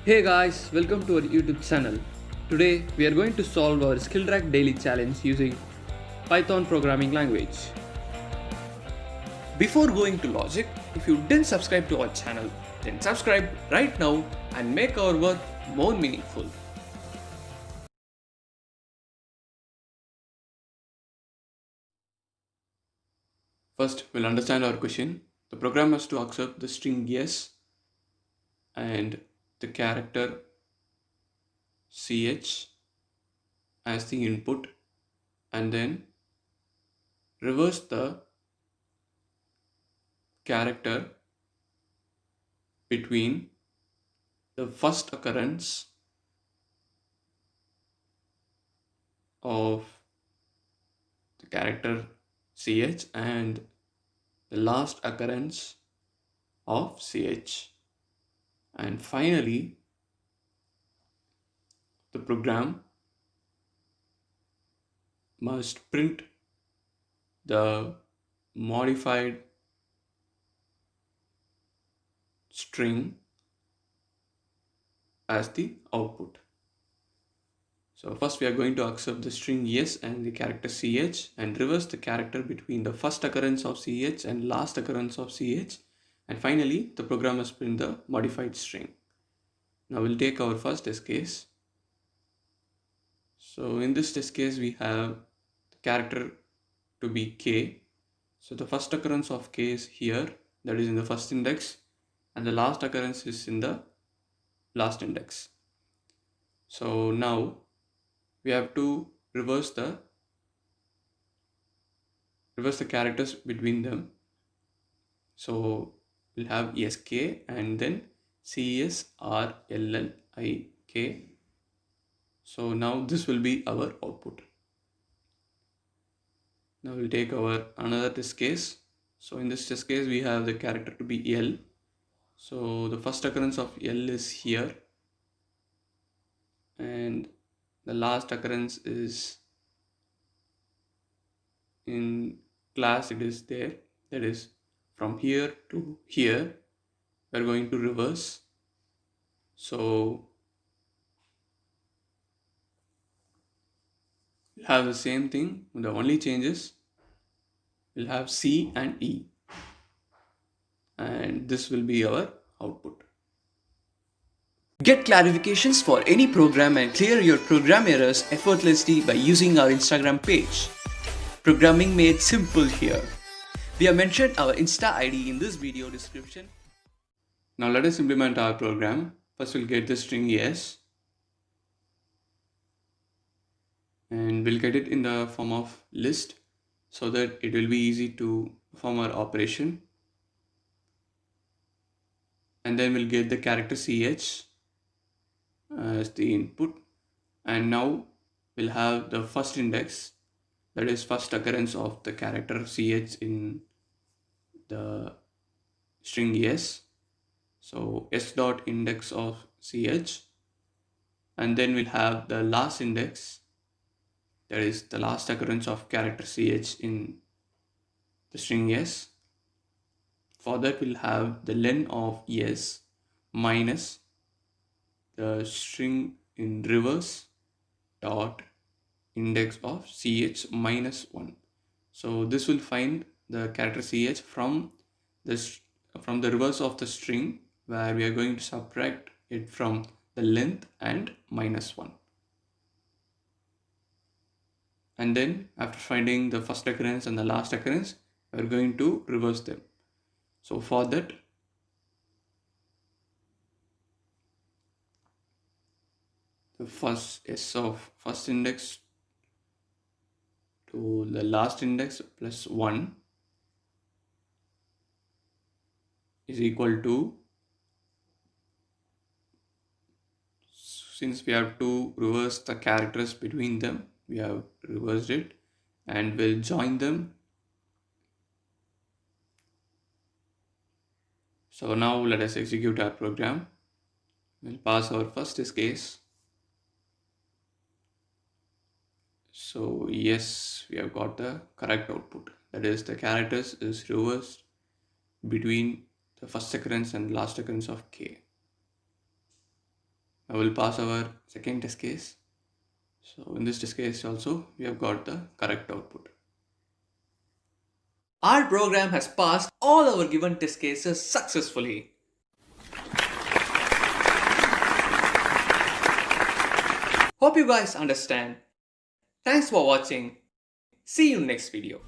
Hey guys, welcome to our YouTube channel. Today we are going to solve our Skillrack daily challenge using Python programming language. Before going to logic, if you didn't subscribe to our channel, then subscribe right now and make our work more meaningful. First, we'll understand our question. The program has to accept the string yes and the character ch as the input, and then reverse the character between the first occurrence of the character ch and the last occurrence of ch. And finally, the program must print the modified string as the output. So first we are going to accept the string yes and the character ch and reverse the character between the first occurrence of ch and last occurrence of ch, and finally the program must print the modified string. Now we'll take our first test case. So in this test case we have the character to be k. So the first occurrence of k is here, that is in the first index, and the last occurrence is in the last index. So now we have to reverse the characters between them. So we'll have sk and then csrllik. So now this will be our output. Now we'll take our another test case. So in this test case we have the character to be L. So the first occurrence of L is here and the last occurrence is in class, it is there, that is from here to here we are going to reverse. So we'll have the same thing, the only changes we'll have C and E, and this will be our output. Get clarifications for any program and clear your program errors effortlessly by using our Instagram page. Programming made simple here. We have mentioned our Insta ID in this video description. Now let us implement our program. First we'll get the string yes, and we'll get it in the form of list so that it will be easy to perform our operation. And then we'll get the character ch as the input, and now we'll have the first index, that is first occurrence of the character ch in the string yes. So s dot index of ch, and then we'll have the last index, that is the last occurrence of character ch in the string yes. For that we'll have the len of yes minus the string in reverse dot index of ch minus 1. So this will find the character ch from the reverse of the string, where we are going to subtract it from the length and minus 1. And then after finding the first occurrence and the last occurrence, we are going to reverse them. So for that, the first s of first index to the last index plus 1 is equal to, since we have to reverse the characters between them, we have reversed it and we'll join them. So now let us execute our program. We'll pass our first test case. So yes, we have got the correct output, that is the characters is reversed between the first occurrence and last occurrence of k. Now we'll pass our second test case. So in this test case also, we have got the correct output. Our program has passed all our given test cases successfully. Hope you guys understand. Thanks for watching. See you next video.